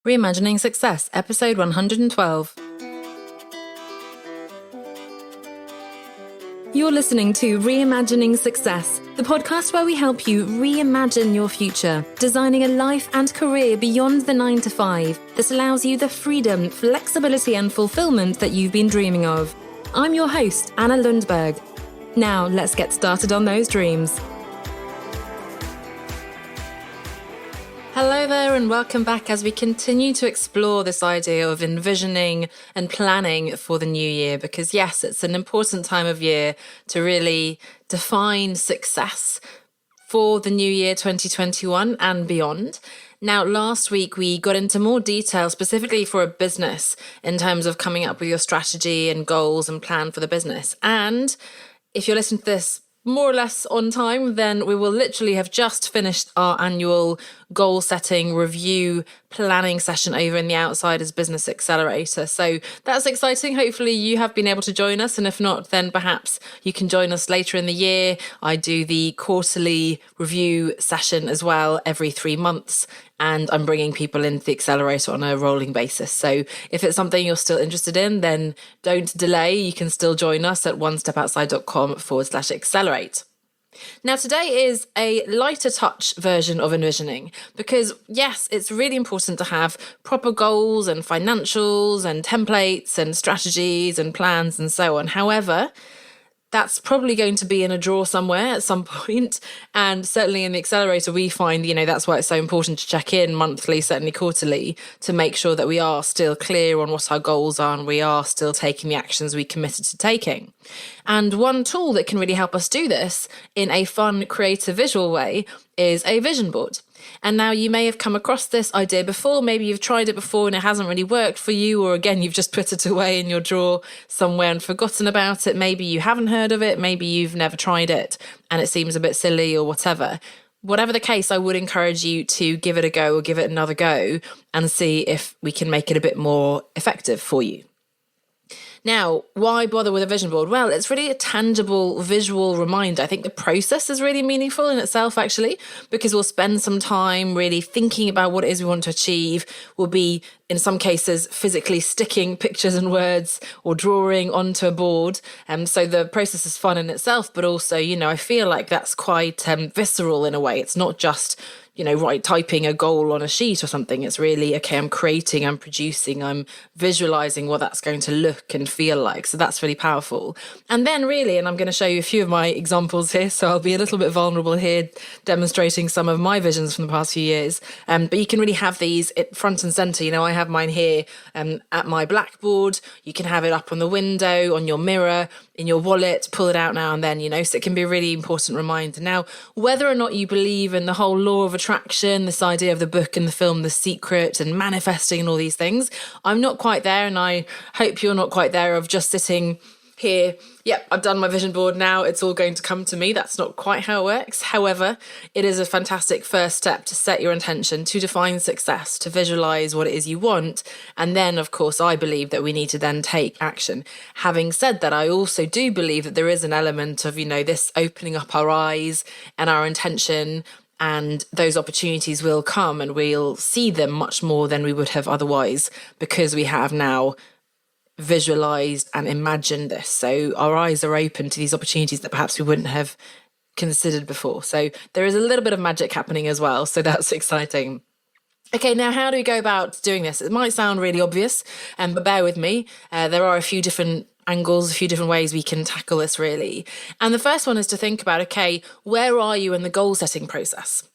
Reimagining Success, episode 112. You're listening to Reimagining Success, the podcast where we help you reimagine your future, designing a life and career beyond the 9 to 5 that allows you the freedom, flexibility and fulfillment that you've been dreaming of. I'm your host, Anna Lundberg. Now, let's get started on those dreams. Hello there and welcome back as we continue to explore this idea of envisioning and planning for the new year, because yes, it's an important time of year to really define success for the new year 2021 and beyond. Now, last week we got into more detail specifically for a business in terms of coming up with your strategy and goals and plan for the business. And if you're listening to this more or less on time, then we will literally have just finished our annual goal setting review planning session over in the Outsiders Business Accelerator. So that's exciting. Hopefully you have been able to join us. And if not, then perhaps you can join us later in the year. I do the quarterly review session as well every 3 months. And I'm bringing people into the accelerator on a rolling basis. So if it's something you're still interested in, then don't delay. You can still join us at onestepoutside.com/accelerate. Now, today is a lighter touch version of envisioning because, yes, it's really important to have proper goals and financials and templates and strategies and plans and so on. However, that's probably going to be in a drawer somewhere at some point. And certainly in the accelerator, we find, that's why it's so important to check in monthly, certainly quarterly, to make sure that we are still clear on what our goals are and we are still taking the actions we committed to taking. And one tool that can really help us do this in a fun, creative, visual way is a vision board. And now you may have come across this idea before, maybe you've tried it before and it hasn't really worked for you, or again, you've just put it away in your drawer somewhere and forgotten about it. Maybe you haven't heard of it, maybe you've never tried it and it seems a bit silly or whatever. Whatever the case, I would encourage you to give it a go or give it another go and see if we can make it a bit more effective for you. Now, why bother with a vision board? Well, it's really a tangible visual reminder. I think the process is really meaningful in itself, actually, because we'll spend some time really thinking about what it is we want to achieve. We'll be, in some cases, physically sticking pictures and words or drawing onto a board. So the process is fun in itself, but also, I feel like that's quite visceral in a way. It's not just typing a goal on a sheet or something. It's really, okay, I'm creating, I'm producing, I'm visualizing what that's going to look and feel like. So that's really powerful. And then really, and I'm going to show you a few of my examples here, so I'll be a little bit vulnerable here, demonstrating some of my visions from the past few years. But you can really have these front and center. I have mine here at my blackboard. You can have it up on the window, on your mirror, in your wallet, pull it out now and then, so it can be a really important reminder. Now, whether or not you believe in the whole law of attraction, this idea of the book and the film, The Secret, and manifesting and all these things, I'm not quite there, and I hope you're not quite there of just sitting here, yep, I've done my vision board now, it's all going to come to me. That's not quite how it works. However, it is a fantastic first step to set your intention, to define success, to visualize what it is you want. And then, of course, I believe that we need to then take action. Having said that, I also do believe that there is an element of, this opening up our eyes and our intention, and those opportunities will come and we'll see them much more than we would have otherwise, because we have now visualized and imagined this. So our eyes are open to these opportunities that perhaps we wouldn't have considered before. So there is a little bit of magic happening as well. So that's exciting. Okay, now how do we go about doing this? It might sound really obvious, but bear with me. There are a few different angles, a few different ways we can tackle this really. And the first one is to think about, okay, where are you in the goal setting process?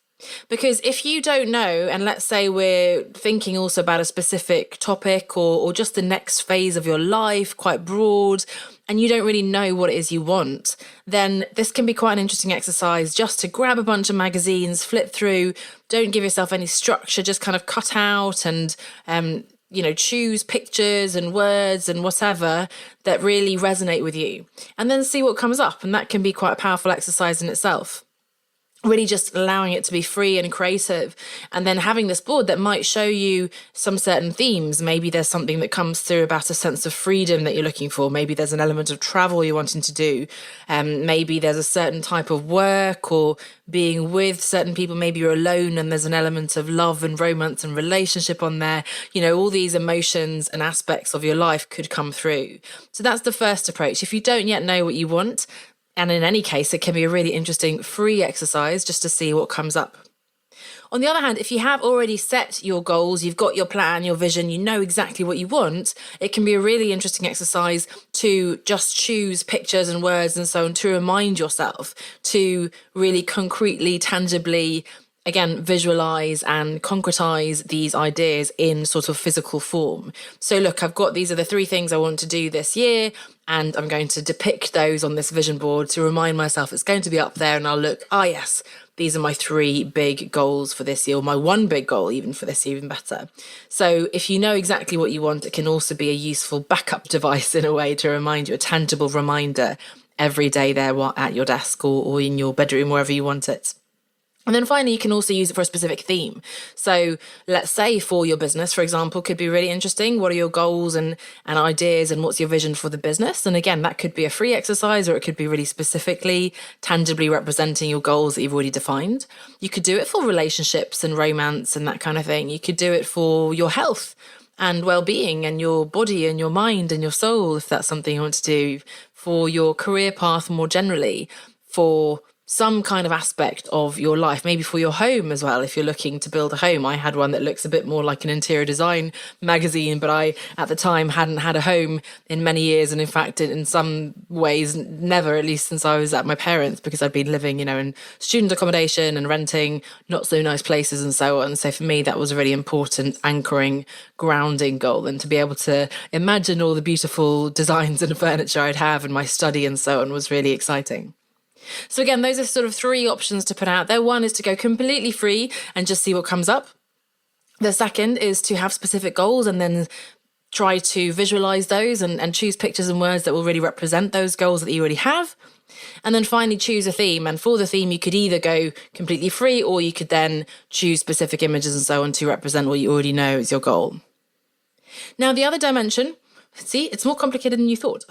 Because if you don't know, and let's say we're thinking also about a specific topic or just the next phase of your life, quite broad, and you don't really know what it is you want, then this can be quite an interesting exercise just to grab a bunch of magazines, flip through, don't give yourself any structure, just kind of cut out and choose pictures and words and whatever that really resonate with you, and then see what comes up. And that can be quite a powerful exercise in itself. really just allowing it to be free and creative, and then having this board that might show you some certain themes. Maybe there's something that comes through about a sense of freedom that you're looking for. Maybe there's an element of travel you're wanting to do. Maybe there's a certain type of work or being with certain people. Maybe you're alone and there's an element of love and romance and relationship on there. All these emotions and aspects of your life could come through. So that's the first approach. If you don't yet know what you want, and in any case, it can be a really interesting free exercise just to see what comes up. On the other hand, if you have already set your goals, you've got your plan, your vision, you know exactly what you want, it can be a really interesting exercise to just choose pictures and words and so on to remind yourself to really concretely, tangibly, again, visualize and concretize these ideas in sort of physical form. So look, these are the 3 things I want to do this year, and I'm going to depict those on this vision board to remind myself it's going to be up there, and I'll look, yes, these are my 3 big goals for this year, or my 1 big goal even for this year, even better. So if you know exactly what you want, it can also be a useful backup device in a way to remind you, a tangible reminder every day there at your desk or in your bedroom, wherever you want it. And then finally, you can also use it for a specific theme. So let's say for your business, for example, could be really interesting. What are your goals and ideas, and what's your vision for the business? And again, that could be a free exercise, or it could be really specifically, tangibly representing your goals that you've already defined. You could do it for relationships and romance and that kind of thing. You could do it for your health and well-being and your body and your mind and your soul, if that's something you want to do, for your career path more generally, for some kind of aspect of your life, maybe for your home as well. If you're looking to build a home, I had one that looks a bit more like an interior design magazine, but I, at the time, hadn't had a home in many years. And in fact, in some ways, never, at least since I was at my parents', because I'd been living, in student accommodation and renting not so nice places and so on. So for me, that was a really important anchoring, grounding goal. And to be able to imagine all the beautiful designs and furniture I'd have in my study and so on was really exciting. So again, those are sort of 3 options to put out there. One is to go completely free and just see what comes up. The second is to have specific goals and then try to visualize those and choose pictures and words that will really represent those goals that you already have. And then finally choose a theme. And for the theme, you could either go completely free, or you could then choose specific images and so on to represent what you already know is your goal. Now, the other dimension, see, it's more complicated than you thought,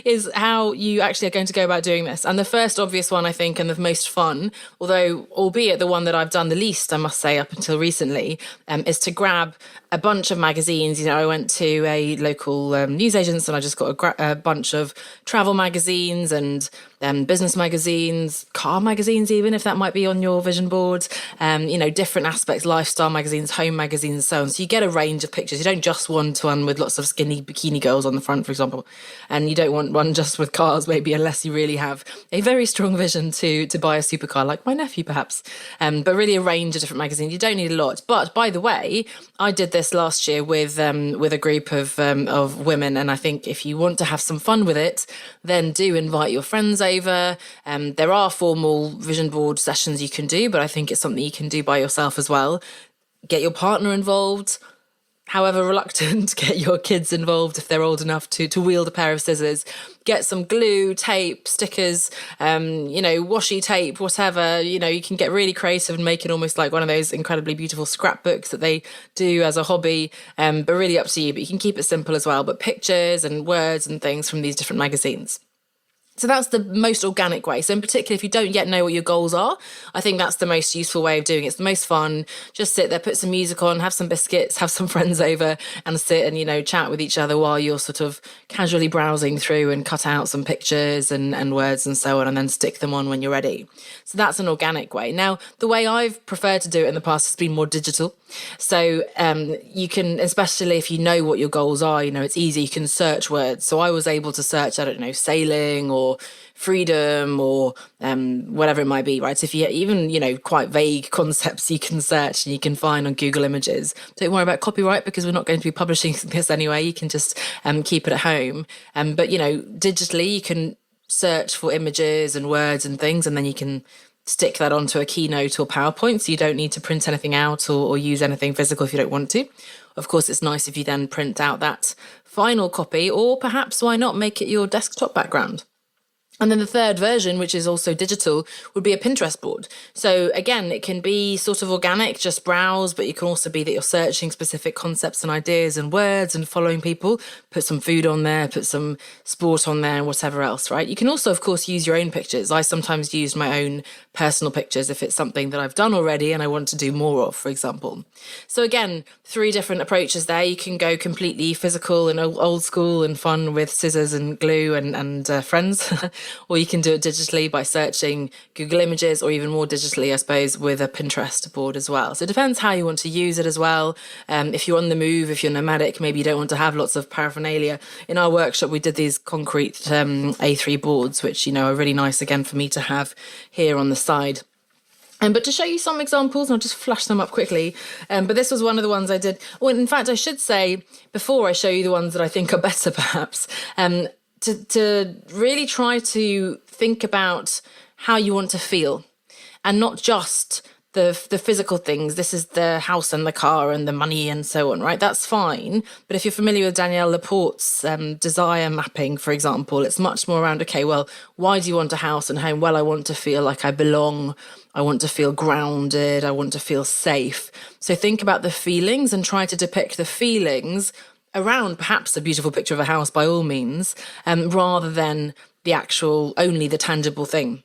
is how you actually are going to go about doing this. And the first obvious one, I think, and the most fun, although albeit the one that I've done the least, I must say, up until recently, is to grab a bunch of magazines. I went to a local newsagents and I just got a bunch of travel magazines and business magazines, car magazines, even if that might be on your vision board, different aspects, lifestyle magazines, home magazines, and so on. So you get a range of pictures. You don't just want one with lots of skinny bikini girls on the front, for example, and you don't want one just with cars, maybe, unless you really have a very strong vision to buy a supercar, like my nephew, perhaps. But really a range of different magazines. You don't need a lot. But by the way, I did this last year with a group of women, and I think if you want to have some fun with it, then do invite your friends over. There are formal vision board sessions you can do, but I think it's something you can do by yourself as well. Get your partner involved. However reluctant, get your kids involved if they're old enough to wield a pair of scissors. Get some glue, tape, stickers, washi tape, whatever. You can get really creative and make it almost like one of those incredibly beautiful scrapbooks that they do as a hobby, but really up to you. But you can keep it simple as well, but pictures and words and things from these different magazines. So that's the most organic way. So in particular, if you don't yet know what your goals are, I think that's the most useful way of doing it. It's the most fun. Just sit there, put some music on, have some biscuits, have some friends over and sit and, chat with each other while you're sort of casually browsing through and cut out some pictures and words and so on, and then stick them on when you're ready. So that's an organic way. Now, the way I've preferred to do it in the past has been more digital. So you can, especially if you know what your goals are, it's easy, you can search words. So I was able to search, sailing or freedom or whatever it might be, right? So if you even, quite vague concepts you can search and you can find on Google Images. Don't worry about copyright because we're not going to be publishing this anyway. You can just keep it at home. But, digitally you can search for images and words and things, and then you can stick that onto a Keynote or PowerPoint, so you don't need to print anything out or use anything physical if you don't want to. Of course, it's nice if you then print out that final copy, or perhaps, why not, make it your desktop background. And then the third version, which is also digital, would be a Pinterest board. So again, it can be sort of organic, just browse, but it can also be that you're searching specific concepts and ideas and words and following people, put some food on there, put some sport on there, whatever else, right? You can also, of course, use your own pictures. I sometimes use my own personal pictures if it's something that I've done already and I want to do more of, for example. So again, 3 different approaches there. You can go completely physical and old school and fun with scissors and glue and friends. Or you can do it digitally by searching Google Images, or even more digitally, I suppose, with a Pinterest board as well. So it depends how you want to use it as well. If you're on the move, if you're nomadic, maybe you don't want to have lots of paraphernalia. In our workshop, we did these concrete A3 boards, which, are really nice, again, for me to have here on the side. But to show you some examples, I'll just flash them up quickly. But this was one of the ones I did. Well, in fact, I should say, before I show you the ones that I think are better, perhaps, to really try to think about how you want to feel, and not just the physical things. This is the house and the car and the money and so on, right? That's fine. But if you're familiar with Danielle Laporte's desire mapping, for example, it's much more around, okay, well, why do you want a house and home? Well, I want to feel like I belong. I want to feel grounded. I want to feel safe. So think about the feelings and try to depict the feelings around perhaps a beautiful picture of a house, by all means, rather than only the tangible thing.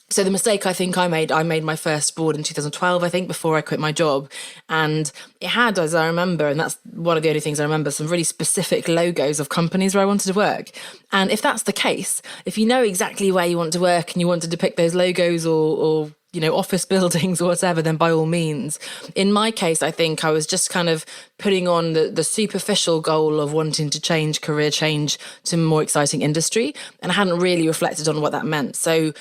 So the mistake I think I made my first board in 2012, I think, before I quit my job. And it had, as I remember, and that's one of the only things I remember, some really specific logos of companies where I wanted to work. And if that's the case, if you know exactly where you want to work and you want to depict those logos or office buildings or whatever, then by all means. In my case, I think I was just kind of putting on the superficial goal of wanting to career change to a more exciting industry. And I hadn't really reflected on what that meant. So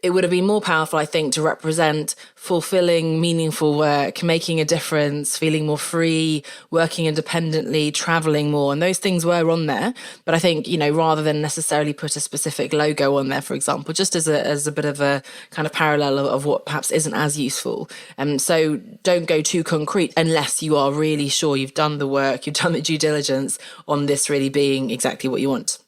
it would have been more powerful, I think, to represent fulfilling, meaningful work, making a difference, feeling more free, working independently, traveling more. And those things were on there. But I think, rather than necessarily put a specific logo on there, for example, just as a bit of a kind of parallel of what perhaps isn't as useful. So don't go too concrete unless you are really sure you've done the work, you've done the due diligence on this really being exactly what you want.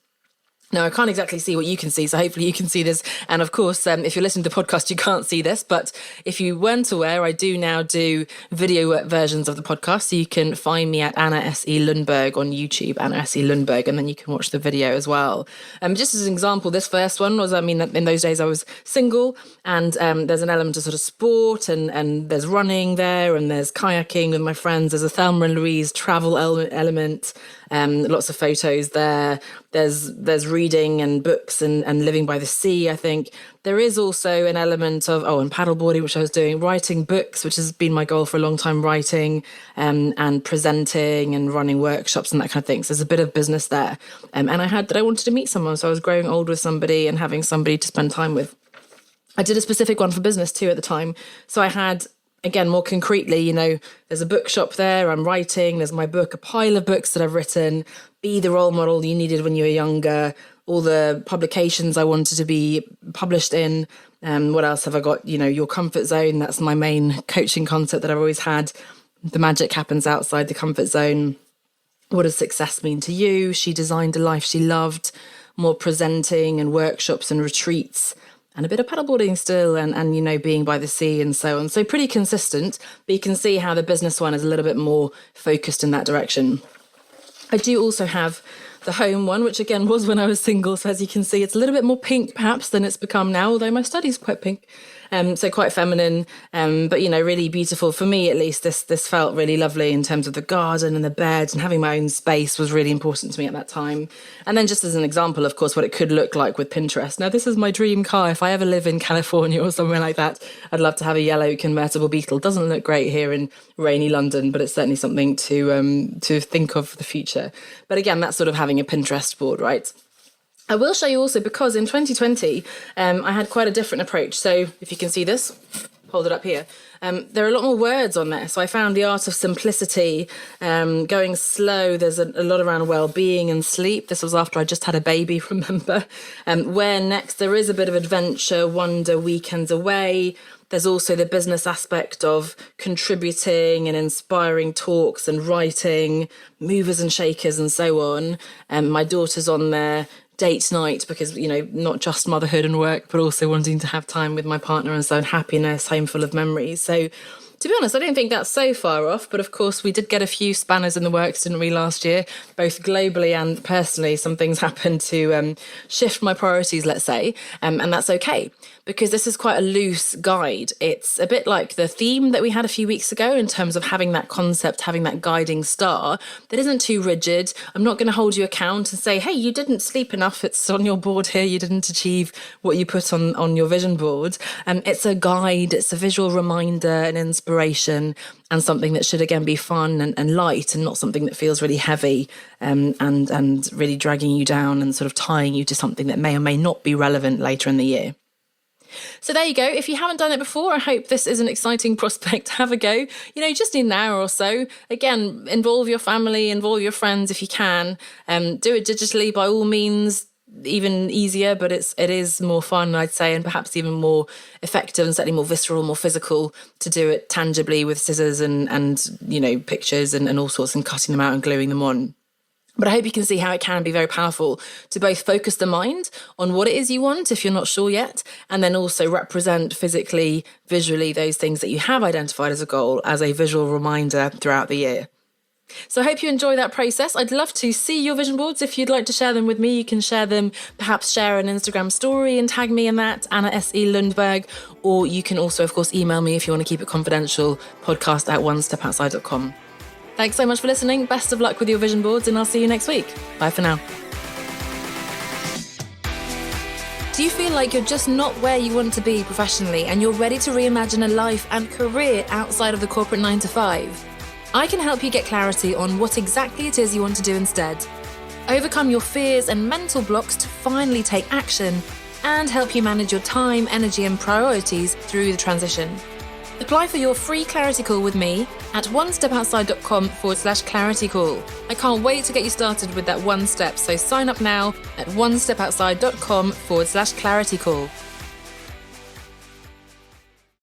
Now, I can't exactly see what you can see, so hopefully you can see this. And of course, if you're listening to the podcast, you can't see this. But if you weren't aware, I do now do video versions of the podcast. So you can find me at Anna S.E. Lundberg on YouTube, Anna S.E. Lundberg, and then you can watch the video as well. Just as an example, this first one was, in those days I was single, and there's an element of sort of sport, and there's running there, and there's kayaking with my friends. There's a Thelma and Louise travel element. Lots of photos there. There's reading and books and living by the sea, I think. There is also an element of, and paddleboarding, which I was doing, writing books, which has been my goal for a long time, writing and presenting and running workshops and that kind of thing. So there's a bit of business there. And I wanted to meet someone. So I was growing old with somebody and having somebody to spend time with. I did a specific one for business too at the time. So I had, again, more concretely, there's a bookshop there, I'm writing, there's my book, a pile of books that I've written, be the role model you needed when you were younger, all the publications I wanted to be published in. What else have I got? Your comfort zone, that's my main coaching concept that I've always had. The magic happens outside the comfort zone. What does success mean to you? She designed a life she loved, more presenting and workshops and retreats, and a bit of paddleboarding still, and being by the sea and so on. So pretty consistent, but you can see how the business one is a little bit more focused in that direction. I do also have the home one, which again was when I was single. So as you can see, it's a little bit more pink perhaps than it's become now, although my study's quite pink. So quite feminine, but really beautiful for me. At least this felt really lovely in terms of the garden and the bed, and having my own space was really important to me at that time. And then just as an example, of course, what it could look like with Pinterest. Now, this is my dream car. If I ever live in California or somewhere like that, I'd love to have a yellow convertible Beetle. Doesn't look great here in rainy London, but it's certainly something to think of for the future. But again, that's sort of having a Pinterest board, right? I will show you also, because in 2020, I had quite a different approach. So if you can see this, hold it up here. There are a lot more words on there. So I found the art of simplicity, going slow. There's a lot around well-being and sleep. This was after I just had a baby, remember? Where next? There is a bit of adventure, wonder, weekends away. There's also the business aspect of contributing and inspiring talks and writing, movers and shakers and so on. My daughter's on there date night because, not just motherhood and work, but also wanting to have time with my partner and so happiness, home full of memories. So to be honest, I don't think that's so far off, but of course we did get a few spanners in the works, didn't we, last year, both globally and personally. Some things happened to shift my priorities, let's say, and that's okay, because this is quite a loose guide. It's a bit like the theme that we had a few weeks ago in terms of having that concept, having that guiding star that isn't too rigid. I'm not going to hold you account and say, hey, you didn't sleep enough, it's on your board here, you didn't achieve what you put on your vision board. It's a guide, it's a visual reminder, an inspiration, and something that should again be fun and light, and not something that feels really heavy and really dragging you down and sort of tying you to something that may or may not be relevant later in the year. So there you go. If you haven't done it before, I hope this is an exciting prospect. Have a go. Just need an hour or so. Again, involve your family, involve your friends if you can. Do it digitally by all means. Even easier, but it is more fun, I'd say, and perhaps even more effective and certainly more visceral, more physical to do it tangibly with scissors and pictures and all sorts, and cutting them out and gluing them on. But I hope you can see how it can be very powerful to both focus the mind on what it is you want if you're not sure yet, and then also represent physically, visually those things that you have identified as a goal as a visual reminder throughout the year. So I hope you enjoy that process. I'd love to see your vision boards. If you'd like to share them with me, you can share them, perhaps share an Instagram story and tag me in that, Anna S.E. Lundberg, or you can also, of course, email me if you want to keep it confidential, podcast@onestepoutside.com. Thanks so much for listening. Best of luck with your vision boards, and I'll see you next week. Bye for now. Do you feel like you're just not where you want to be professionally and you're ready to reimagine a life and career outside of the corporate 9 to 5? I can help you get clarity on what exactly it is you want to do instead. Overcome your fears and mental blocks to finally take action, and help you manage your time, energy and priorities through the transition. Apply for your free clarity call with me at onestepoutside.com/clarity call. I can't wait to get you started with that one step, so sign up now at onestepoutside.com/clarity call.